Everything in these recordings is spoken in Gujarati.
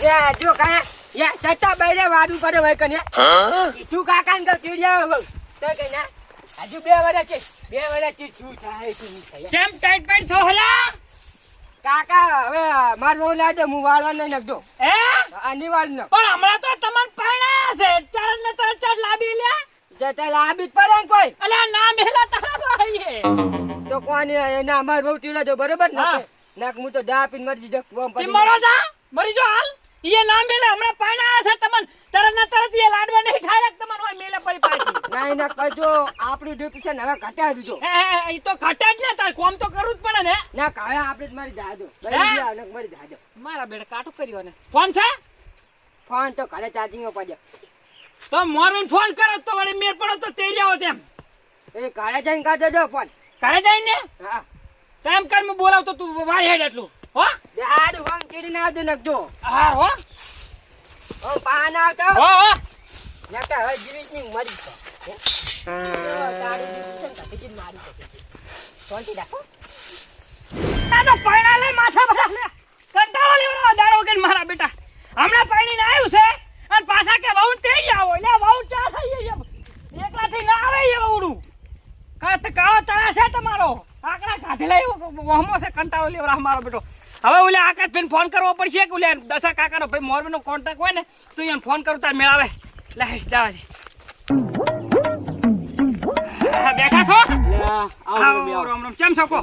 યા જો કાયા યા સટ્ટા બૈરે વાડું પડે વઈ કને તું કાકા ને કીડિયા તો કે ના હજુ 2 વર્ષ છે 2 વર્ષ થી શું થાય શું થાય કેમ ટાઈટ પેન્ટ થો હલા કાકા હવે માર બહુ લાગે હું વાળવા નહીં નાખતો હે આની વાળ ન પણ હમણાં તો તમને પાણા છે ચાર ને ચાર લાવી લે જતા લાબી જ પડે ને કોઈ અલા ના મેલા તારા ભાઈએ તો કોની એના અમાર બહુ ટીડા જો બરોબર ને નાક હું તો દા પીન મરી જતો તી મરો જા મરી જો હાલ ઈ ના મેલે હમણાં પાણા છે તમને તરત ને તરત એ લાડવા નહીં થાય તમને હોય મેલે પડી પાછી નહીં ના કરજો આપણી ડ્યુટી છે ને હવે ઘટાડી દીધો એ તો ઘટા જ ને તાર કોમ તો કરવું જ પડે ને ના કાયા આપણે જ મારી જાજો મરી જાજો મારા બેટા કાટું કર્યો ને ફોન છે ફોન તો ઘરે ચાર્જિંગમાં પડ્યો તો મોરવીન ફોન કરો તો વળી મેર પડો તો તે જાવ તેમ એ ઘરે જઈને કાઢો જો ફોન ઘરે જઈને હા તેમ કર મે બોલાવતો તું વાળી હેડ એટલું હો આડું ફોન કીડી ના આવજો નકજો હા હો હો પાન આવતો હો હો નકા હવે જીવીત ની મરી તો તો પાણા લે માથા ભરા લે કંટાળો લેવાનો દાડો કે મારા બેટા હમણાં પાણીને આવ્યું છે અને પાછા કે બહુ તેજ આવો લે બહુ ચા થઈ ગઈ એકલાથી ના આવે એ બહુડું કાળો તળા છે તમારો આકડા કાઢેલા એવો વહમો છે કંટાળો લેવરા મારો બેટો હવે ઓલે આકાશભાઈને ફોન કરવો પડશે કે ઓલે દશા કાકાનો ભાઈ મોરબીનો કોન્ટેક્ટ હોય ને તો એને ફોન કરું તાર મેળાવે લે જવા દે બેઠા છો આવો રામ રામ કેમ છો કો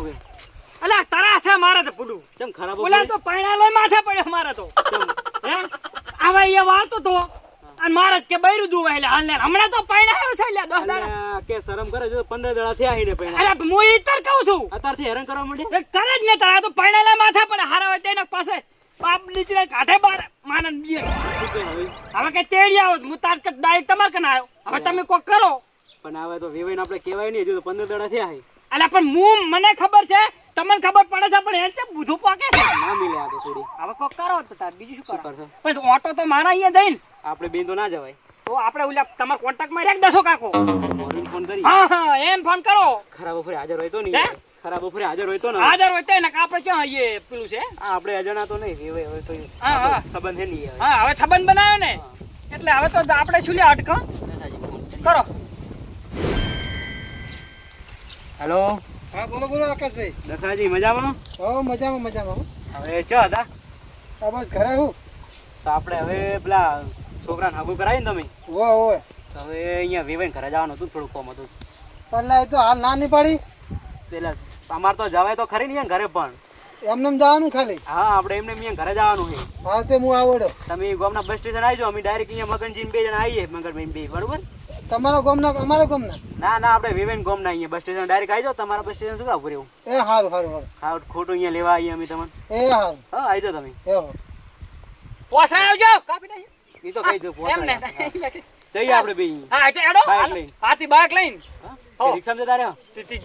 અલા તારા છે મારે તો પુડું કેમ ખરાબ ઓલા તો પાણા લઈ માથે પડ્યો મારે તો હે આવા એ વાળતો તો અને મારે કે બૈરું દુવા એટલે હાલ હમણાં તો પાણા આવ્યો છે લે 10 દાડા કે શરમ કરે જો 15 દાડા થયા હીને પૈણા અલા હું ઈતર કહું છું અત્યારથી હેરાન કરવા માંડે એ કરે જ ને તારા તો પાણા લઈ માથે પડે હારા હોય તેના પાસે બાપ નીચે કાઢે બાર માનન બીએ હવે કે તેડી આવો હું તાર કે ડાયરેક્ટ તમાર કને આવ્યો હવે તમે કોક કરો પણ આવે તો વેવાઈને આપણે કહેવાય નહીં હજુ તો 15 દાડા થયા હી અલા પણ મને ખબર છે તમને ખબર પડે છે પણ એ છે બુધું પાકે છે ના મિલે આ તો છોડી હવે કોક કરો તો તાર બીજું શું કરો કરશો પણ ઓટો તો મારા અહીંયા જઈને આપણે બેન તો ના જવાય તો આપણે ઓલા તમાર કોન્ટેક્ટ માં રાખ દસો કાકો મોરબીન ફોન કરી હા એમ ફોન કરો ખરાબ બપોરે હાજર હોય તો હે? નહીં ખરાબ બપોરે હાજર હોય તો ને હાજર હોય તો ને આપણે ક્યાં એ પેલું છે આપણે અજાણા તો નહીં વેવાય હવે તો હા હા સંબંધ હે નહીં હવે હા હવે સંબંધ બનાવ્યો ને એટલે હવે તો આપણે શું લે અટકો કરો હેલો હા બોલો બોલો આકાશભાઈ દસાજી મજામાં હો મજામાં હવે ચા હતા આ બસ ઘરે હું તો આપણે હવે પેલા છોકરાને હાગુ કરાવી ને તમે ઓય તો હવે અહીંયા વેવાઈને ઘરે જવાનું હતું થોડું કોમ હતું પણ તો હાલ ના નહીં પાડી પેલા અમારે તો જવાય તો ખરી નહીં ઘરે પણ એમને જવાનું ખાલી હા આપણે એમને અહીંયા ઘરે જવાનું છે હા તે હું આવડો તમે ગામના બસ સ્ટેશન આવી જાઓ અમે ડાયરેક્ટ અહીંયા મગનજીને 2 જણા આવીએ મગનભાઈ 2 બરોબર તમારા ગામના અમારા ગામના ના આપણે વેવેન ગામના અહીંયા બસ સ્ટેશન ડાયરેક્ટ આવી જાઓ તમારા બસ સ્ટેશન શું કામ રહેવું એ હારું હા ખોટું અહીંયા લેવા આવીએ અમે તમને એ હારું હા આવી જાઓ તમે એ હારું પોસા આવજો કાપી દે એ તો કહી દો એમ ને જઈએ આપણે બે હા એટલે એડો બાઇક લઈને. હાથી બાઇક લઈને રિક્ષામાં જતા રહ્યો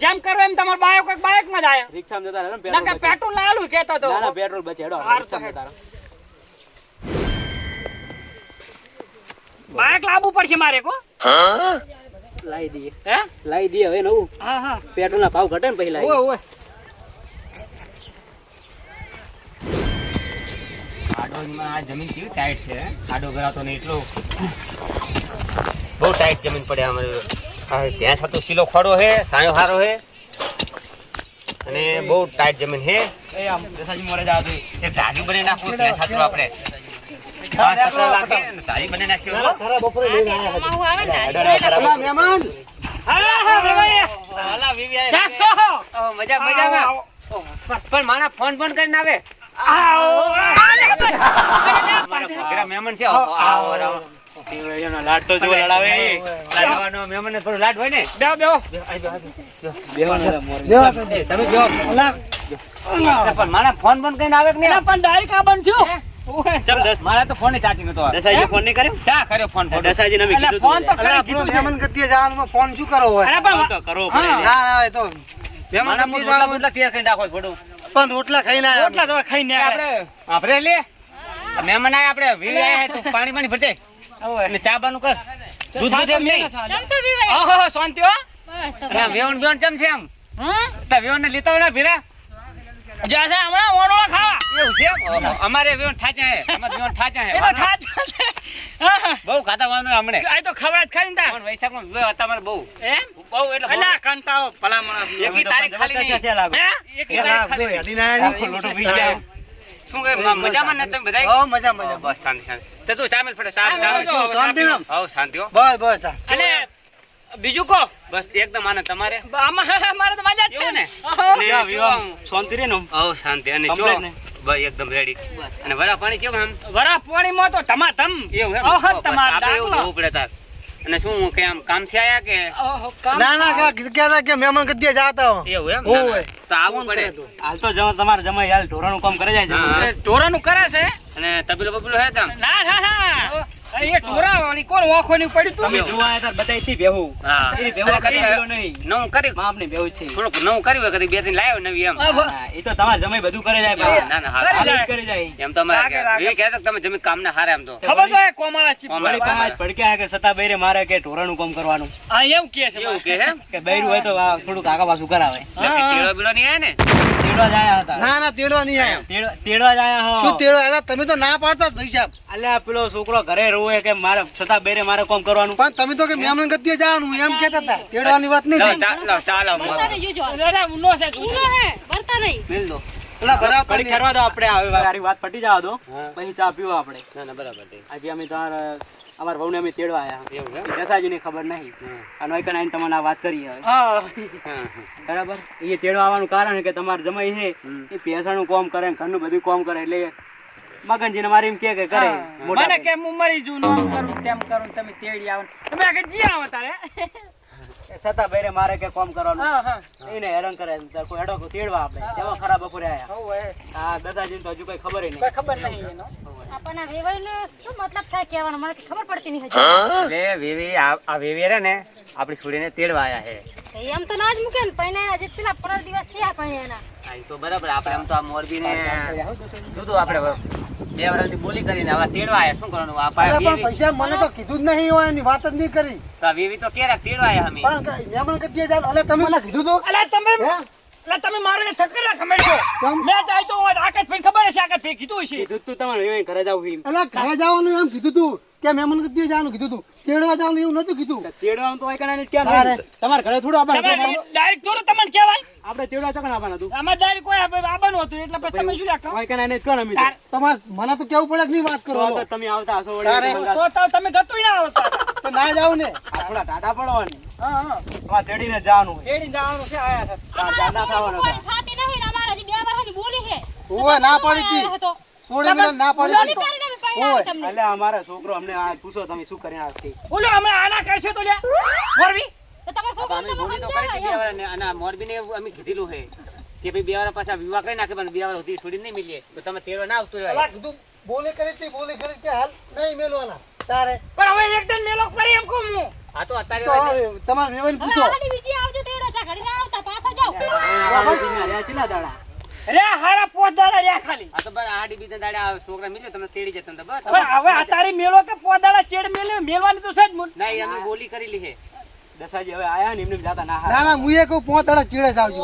જેમ કરો એમ તમાર બાયો કોઈ બાઇક માં જાય રિક્ષામાં જતા રહ્યો ના કે પેટ્રોલ લાલુ કેતો તો ના પેટ્રોલ બચે હેડો હારું તો રિક્ષામાં જતા રહ્યો બાઇક લાવવું પડશે મારે કો લાવી દઈએ હે લાવી દઈએ હવે નવું હા હા પેટ્રોલ ના ભાવ ઘટે ને પહેલા ઓય ઓય આડોમાં આ જમીન કેવી ટાઈટ છે આડો ગરાતો નહીં એટલો બહુ ટાઈટ જમીન પડે અમારે ત્યાં છતું શીલો ખડો છે સાયો સારો છે અને બહુ ટાઈટ જમીન છે એ આમ દસાજી મોરે જાવ દે એક ધારી બની નાખવું ત્યાં છતું આપણે ધારી બની નાખ્યો ખરા બપોરે લઈને આવ્યા માહુ આવે ને અલા મહેમાન હા હા ભાઈ હાલા વીવી જાખો મજામાં પણ મારા ફોન કરીને આવે આવો મારા મહેમાન છે આવો લાડ તો જો લડાવે લાડવાનો મહેમાન ને થોડું લાડ હોય ને બેહો બેહો તમે જો પણ મારા ફોન કરીને આવે કે નહીં પણ ડાયરેક્ટ આ બનશું ચાલ દસ મારા તો ફોન ની ચાર્જિંગ હતો દસાજી ફોન નહીં કર્યો ક્યાં કર્યો ફોન દસાજી ને મેં કીધું ફોન તો તું કરી કીધું છે મહેમાન કત્તી જવાનું ફોન શું કરો હોય અરે ફોન પણ તો કરવો હા. પડે ના ના એ તો મહેમાન મારા કત્તી રોટલા જવાનું બોટલા તૈયાર કરીને રાખો થોડું પણ રોટલા ખાઈને આવ્યા રોટલા તો ખાઈને આપણે આપણે લે મહેમાન આયા આપણે વીવી આયા તો પાણી ભરતે અને ચા બાનું કર દૂધ દૂધ એમ નહીં ઓહો શાંતિ હો અને વેવણ બેવણ કેમ છે એમ તા વેવણ ને લેતા હોય ને ભીરા જા છે હમણાં ઓણોળા ખાવા એવું છે એમ? ઓહો, અમારે વેણ ઠાચા હે અમારે વેણ ઠાચા હે એ તો થાચ છે. હા, બહુ ખાતા વાનું હમણે આ તો ખબર જ ખરી ને તાર. પણ વૈશાખમાં વે હતા અમારે બહુ એમ બહુ એટલે બહુ. અલ્યા કંટાળો ભલામણ એકી તારીખ ખાલી નહીં. હે એકી તારીખ ખાલી નહીં. લોટો પી ગયા. શું કહે મજામાં ને તમે બધાય? હો મજા મજા બસ શાંતિ શાંતિ તો તું ચામેલ ફટે ચામેલ શાંતિ ને હવ શાંતિ હો બસ બસ અને બીજું કો બસ એકદમ આનંદ તમારે અમારે તો મજા છે એવું ને ને? હા. ને વિવાહ, જો વિવાહ. આમ શાંતિ રે ને આમ. હવ શાંતિ અને જો Complete ને? બસ એકદમ રેડી અને વરા પાણી કેવું આમ વરા પાણીમાં તો ધમાધમ એવું એમ? ઓહો, બસ તમારે આપણે એવું દાખલો. જોવું પડે તાર અને શું કે આમ કામથી આયા કે ઓહો, કામ ના ના કહેતા કે મહેમાન કદી જાતા હો એવું એમ હોવે. ના, ના. તો આવું પડે હાલ તો તમારે જમાઈ હાલ ઢોરાનું કામ કરે જાય છે. હા, હા. ઢોરાનું કરે છે અને તબેલો બબેલો હે તમ ના ના ના અરે એ ઢોરા વાળી કોણ ઓખોની પડ્યું તું તમે જોવા આવ્યા તાર બધાય થી બેહું. હા એ બેહું અને કદી કરી નહીં. નવું કરી માપની બેહું જ છે. થોડુંક નવું કર્યું હોય કદી બે ત્રણ લાવ્યો નવી એમ હા, એ તો તમારે જમાઈ બધું કરે જાય ભાઈ. ના ના કરી હા જાય. હાલ જ કરે જાય. એમ તો અમારે લાગે, લાગે. એ કહેતા કે તમે જમીન કામના હારે એમ તો ખબર તો એ કોમાળા ચીપ કોમાળા. વળી પાંચ ભડક્યા કે સતા બૈરે મારે કે ઢોરાનું કામ કરવાનું હા એવું કે છે એવું કે હે કે બૈરું હોય તો આ થોડુંક આગા પાછું કરાવે. એટલે કે ટેળો બીળો નહીં આયા ને તેડવા જ આયા હતા. ના ના તેડવા નહીં આવ્યો તેડવા જ આયા હો. શું તેડવા એલા તમે તો ના પાડતા જ ભાઈ સાહેબ અલ્યા પેલો છોકરો ઘરે રોવે કે મારે સતા બૈરે મારે કામ કરવાનું. પણ તમે તો કે મહેમાન કદી જવાનું એમ કહેતા હતા તેડવાની વાત નહીં થઈ. ચાલો અરે ઉનો છે મેલ દો. એલા ભરાવતા કડી નહીં. કરવા દો આપણે હવે મારી વાત પટી જવા દો હા. પછી ચા પીવો આપણે. ના ના બરાબર છે. આજે અમે તાર અમારા વહુને અમે તેડવા આયા. એવું એમ? દસાજીની ખબર નહીં અને વૈકણ આઈને તમને આ વાત કરી હવે હા હા, બરાબર. એ તેડવા આવવાનું કારણ કે તમારે જમાઈ છે એ પૈસાનું કામ કરે ને ઘરનું બધું કામ કરે એટલે મગનજીને મારી એમ કે કરે મોટા મને ભાઈ. કે હું મરી જઉં આમ કરું તેમ કરું તમે તેડી આવો તમે આગળ જી આવો તારે એ સતા બૈરે મારે કે કામ કરવાનું હા હા એને હેરાન કરે તાર કોઈ હેડો કોઈ તેડવા આપણે તેમાં ખરા બપોરે આયા. હોવે હા દસાજીને તો હજુ કઈ ખબર નહીં. કોઈ ખબર નહીં એનો આપણને વેવાઈનો શું મતલબ થાય કહેવાનો મને તો ખબર પડતી નહીં હજુ એટલે વેવી આ વેવી રે ને આપણી છોડીને તેડવા આયા છે એમ તો ના જ મૂકે ને પૈને હજી પેલા 15 દિવસ થયા પૈને એના હા, ઈ તો બરાબર આપણે આમ તો આ મોરબીને જુદું આપણે બે વર્ષથી બોલી કરીને આવા તેડવા આયા શું કરવાનું આ અલા, પણ વેવી પૈસા મને તો કીધું જ નહીં હોય એની વાત જ નહીં કરી તો આ વેવી તો કેરા તેડવા આયા અમે પણ મહેમાન કદી જવાનું અલા તમે મને કીધું તો અલા તમે હે? અલા તમે મારો ને ચક્કર ના ખમેડશો કેમ? મેં જાય તો આકાશ ભાઈ ખબર હશે આકાશ ભાઈ કીધું હશે કીધું તું તમારે વેવાઈને ઘરે જાવું એમ. અલા ઘરે જવાનું એમ કીધું તું કે મહેમાન કદી જવાનું કીધું તું તેડવા જવાનું એવું નતું કીધું તેડવાનું તો વૈકણ આઈને ક્યાં અરે. નહીં. તમારે ઘરે થોડું તમે આપવાનું. ડાયરેક્ટ થોડું તમને કહેવાય આપણે તેડવા ચકણ આપવાનું હતું. આમાં ડાયરેક્ટ કોઈ આવવાનું હતું એટલે પછી તમે શું રાખો વૈકણ આઈને જ કહો ને અમે તો. તમારે મને તો કેવું પડે કે નહીં વાત કરો તો તમે આવતા હશો તારે. વળી તો તમે ગતું ના આવતા તો ના જાવ ને થોડા ટાટા પડવાની. હા હા આ તેડીને જવાનું હોય. તેડી જવાનું છે આયા છે આ જાના થવાનું કોઈ હતા. થાતી નહીં ને અમારા હજી 2 વર્ષની બોલી છે ઓવે ના પાડી આયા હતી હતો સોળે મિનિટ ના પાડી બોલી હતી કરીને અમે પૈણા ઓય. તમને એટલે અમારા છોકરો અમને આ પૂછો તમે શું કરીને આવતી. બોલો અમે આના કરશે તો લ્યા મોરવી તો તમારા છોકરાને અમે તમે બોલી તો કરી હતી બે સમજાવો વાર અને આ મોરબીને અમે કીધેલું છે કે ભાઈ બે વાર પાછા વિવાહ કરી નાખે પણ બે વાર સુધી છોડી નહીં મળીએ તો તમે તેડવા ના આવતું અલા રહેવાય. કીધું બોલે કરી હતી બોલે કરી કે હાલ નહીં મેલવાના તારે પણ હવે એકદમ મેલો કરી એમ કહું હું આ તો અત્યારે તો હવે તમારે વેવાઈને હવે પૂછો આની બીજી આવજો તેડા ચા ઘડી ના આવતા પાછા જાઓ કેટલા દાડા રે હારા પોત દાડા રહ્યા ખાલી આ તો બસ આડી બીજા દાડે આ છોકરા મિલ્યો તમને તેડી જતા હતા બસ હવે હવે આ તારી મેલો કે પોત દાડા ચેડ મેલવાની તો છે જ મુન ના એ અમે બોલી કરેલી છે દસાજી હવે આયા ને એમને જાતા ના ના ના મુએ કહું 5 દાડા ચીડે જ આવજો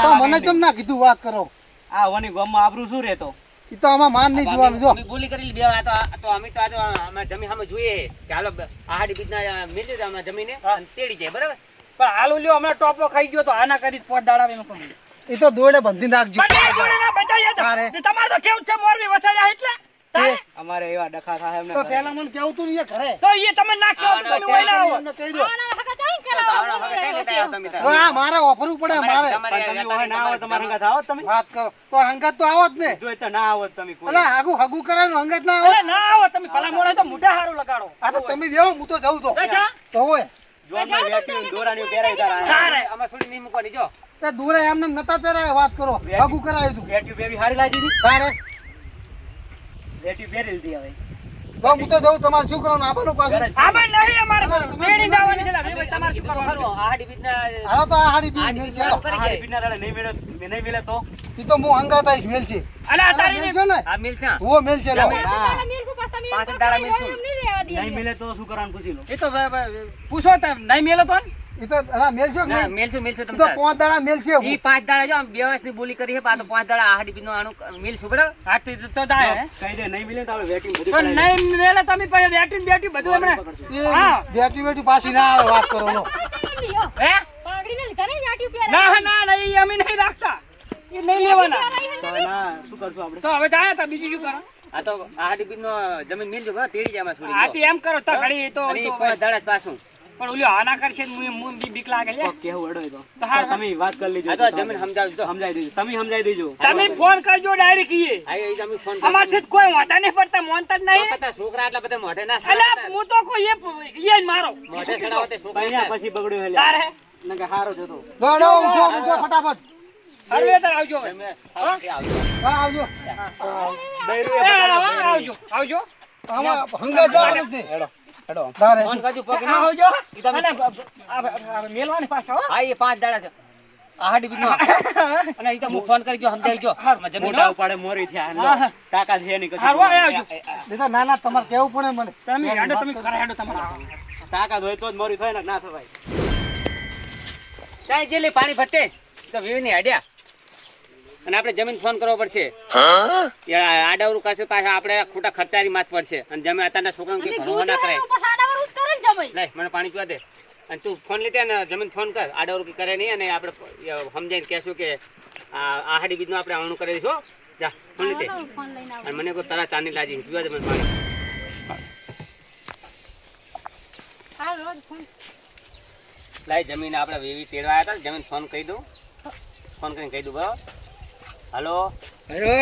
તો મને કેમ ના કીધું વાત કરો આ વની ગામમાં આબરૂ શું રહેતો. એ તો આમાં માન નહીં જોવાનું જો અમે બોલી કરેલી બે વાર આ તો અમે તો આ તો અમે જમી સામે જોઈએ કે હાલો આડી બીજના મિલ્યો અમે જમીને અને તેડી જાય બરાબર પણ હાલું લ્યો હમણાં ટોપો ખાઈ ગયો તો આના કરી પોત દાડા એમ કહું એ તો દોડે બંધી નાખજો પણ એ જોડે ના બચાવ્યા તો. તારે. તમારે તો કેવું છે મોરબી વસાયા એટલે તારે? અમારે એવા ડખા થાય એમને તો પેલા મને કેવું તું ને ઘરે તો એ તમે ના કહો તો તમે ઓયલા આવો. એમને કહી દો આના હગા ચાઈ તો આવડા હવે કઈ લેતા આવ્યા તમે તાર? હવે આ મારે ઓફરવું પડે મારે પણ તમે હોય ના આવો તમારે હંગાત આવો તમે વાત કરો તો હંગાત તો આવો જ ને જોઈ તો ના આવો તમે કોઈ. અલા આગુ હગું કરાવવાનું હંગાત ના આવો અરે ના આવો તમે ભલા મોડે તો મોઢા હારું લગાડો આ તો તમે બેહો હું તો જઉં તો અચ્છા તો હોય જોરમાં વેઠી દોરાની પહેરાઈ તારા તારે આમાં છોડી નહીં મૂકવાની જો તે દૂરે એમને નતા પહેરાય વાત કરો હગું કરાવ્યું તું વેઠી બેવી હારી લાગી હતી. તારે વેઠી પહેરી લીધી હવે. તો હું તો જઉં તમારે શું કરવાનું આપવાનું પાછું આ ભાઈ નહીં અમારે મેળી જવાની છે ને ભાઈ તમારે શું કરવાનું આડી બીજના હાલો તો આ હાડી પી મેલ છે હાલો. કરી આ જાય. રીતના દાડે નહીં મિલે તો ઈ તો હું હંગાત આવીશ મેલ છે અલા તારી મેલ છે ને આ મિલશે હું મેલ છે લો દાડા મિલશું પાછા પાંચ દાડા મિલશું. એમ નહીં રહેવા દે નહીં મિલે તો શું કરવાનું પૂછી લો. એ તો પૂછો તમે નહીં મેલો તો ને? ઈ તો અલા મેલશો કે ના નહીં? મેલશું ઈ તમ તો તાર. 5 દાડા મેલશે ઈ 5 દાડા જો આમ 2 વર્ષની બોલી કરી છે પાછો 5 દાડા આહાડી બીનો આનું મેલશું બરાબર. હા તો જાય હે કહી દે નહીં મિલે તો આપણે વેટિંગ બધું તો કરાવી દઈએ. નહીં મેલે તમે પછી બેટી બેટી બધું હમણાં એ હા. બેટી બેટી પાછી ના આવે વાત કરો લો હે પાઘડીને લીધા ને જાટી પહેરાવી. ના ના ના એ અમે નહીં રાખતા એ નહીં લેવાના તો ના શું કરશું આપણે? તો હવે જાય તો બીજું શું કરો આ તો આહાડી બીનો જમીન મેલજો બરાબર તેડી જાય આમાં હા છોડી તે એમ કરો તો ઘડી તો અને 5 દાડા જ પાછું. પણ ઓલ્યો આના કરશે મું બીક લાગે લે કોક કેવું અડો એ તો. તો હારું. તો તમે વાત કરી લેજો. આ તો જમીન સમજાવજો તો. સમજાઈ દેજો. તમે સમજાઈ દેજો. તમે ફોન કરજો ડાયરેક્ટ ઈએ હા એ તમે ફોન અમારથી જ કોઈ વાંધા નહીં પડતા મોનતા જ નહીં કરતા છોકરા આટલા બધા મોઢે ના અલા સડાવતા. હું તો કોઈ એ મારો મોઢે સડાવો તે છોકરા અહીંયા ના. પછી બગડ્યું હે લે. તારે નકર હારો જ હતો. લો લો ઉઠો ઉઠો ફટાફટ હરવે તાર આવજો હવે. તમે ખાવા કે આવજો. હા આવજો આવજો આવજો આમાં હંગા જવાનું છે હેડો હેડો. તારે ફોન કરજો પગ હા, આવજો અને મેલવાની પાછા હો હા એ 5 દાડા છે આહાડી બીનો અને ઈ તો હું ફોન કરી જો સમજાઈ જો જમીન મોટા ઉપાડે મોરી થયા અને લો, હા. તાકાત છે નહીં કશું. હારું, હવે આવજો. દેખો ના ના તમારે કેવું પડે મને તમે હેડો તમે ખરા હેડો તમારે તાકાત હોય તો જ મોરી થાય ને ના થવાય. ચાય જેલી પાણી ભરતે તો વિવીની હાડ્યા અને આપણે જમીન ફોન કરવો પડશે આડાવરું કરશે પાછા આપણે ખોટા ખર્ચારી માથ પડશે અને જમીન અત્યારના છોકરાને અમે કઈ ભણવા ના કરાય. પછી આડાવરું જ કરે ને જમાઈ. લે મને પાણી પીવા દે અને તું ફોન લેતે ને જમીન ફોન કર આડાવરું કઈ કરે નહીં અને આપણે સમજાઈને કહેશું કે આહાડી બીજનું આપણે આવવાનું કરી દઈશું હો. જા ફોન લેતે ફોન લઈને આવો. અને મને કોઈ તરા ચાની લાજી પીવા દે મને પાણી. હા રોજ ફોન. લાય જમીન આપણે વેવી તેડવા આવ્યા હતા જમીન ફોન કહી દઉં ફોન કરીને કહી દઉં બરાબર. હલો હેલો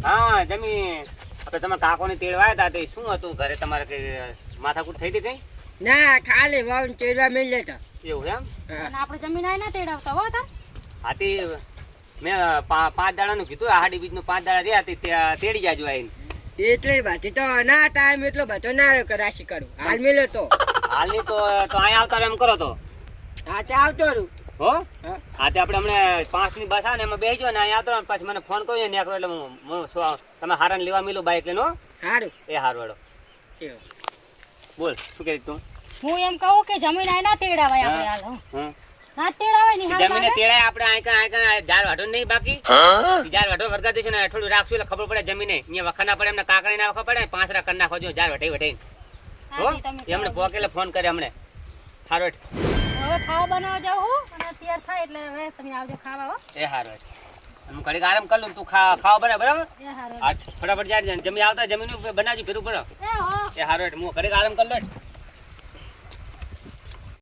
હા જમીન આપણે તમે કાકોને તેડવા આવ્યા હતા તે શું હતું ઘરે તમારે કઈ માથાકૂટ થઈ હતી કઈ ના ખાલી વાવન ચેડવા મેં લેતા એવું એમ અને આપણે જમીન આય ના તેડાવતા હો તા. હાથી મેં 5 દાડાનું કીધું આહાડી બીજનું 5 દાડા રહ્યા તે તેડી જાજો આવીને. એટલે બાકી તો ના ટાઈમ એટલો બધો ના રાશિ કરું હાલ મેલો તો હાલની તો અહીંયા આવતા રહો એમ કરો તો હા તે આવતો રહું હો હા. હા તે આપણે હમણાં 5 ની બસ આવે ને એમાં બેસજો ને અહીંયા આવતો રહો ને પછી મને ફોન કર્યો ને એટલે તમે હારાને લેવા મિલું બાઈક લઈને હો. સારું એ હારું હેડો એવું. બોલ શું કરી તું હું એમ કહું કે જમીન આય ના તેડાવાય આપણે હાલ હો. હમ ના તેડાવાય ની હાલ જમીને લાગે. તેડાય આપણે આયકા જાર વાઢો નહીં બાકી જાર વાઢો વર્ગા દેશે ને થોડું રાખશું એટલે ખબર પડે જમીને અહીંયા વખા ના પડે એમને કાકડી ના વખા પડે 5 રા કર નાખો જો જાર વઢાઈ વઢાઈ હો હા, જી, તમે એમને પોકેલે ફોન કરે હમણે હારો હેઠ. હવે ખાવા બનાવવા જાઉં હું અને તૈયાર થાય એટલે હવે તમે આવજો ખાવા હો. એ હારો હેઠ. અને હું ઘડીક આરામ કર લઉં તું ખાવા બને બરાબર એ હારું. આ ફટાફટ જાય જમી આવતા જમીન બનાવજો ફેરું બરાબર એ હો. એ હારો હેઠ. હું ઘડીક આરામ કર લઉં હેઠ.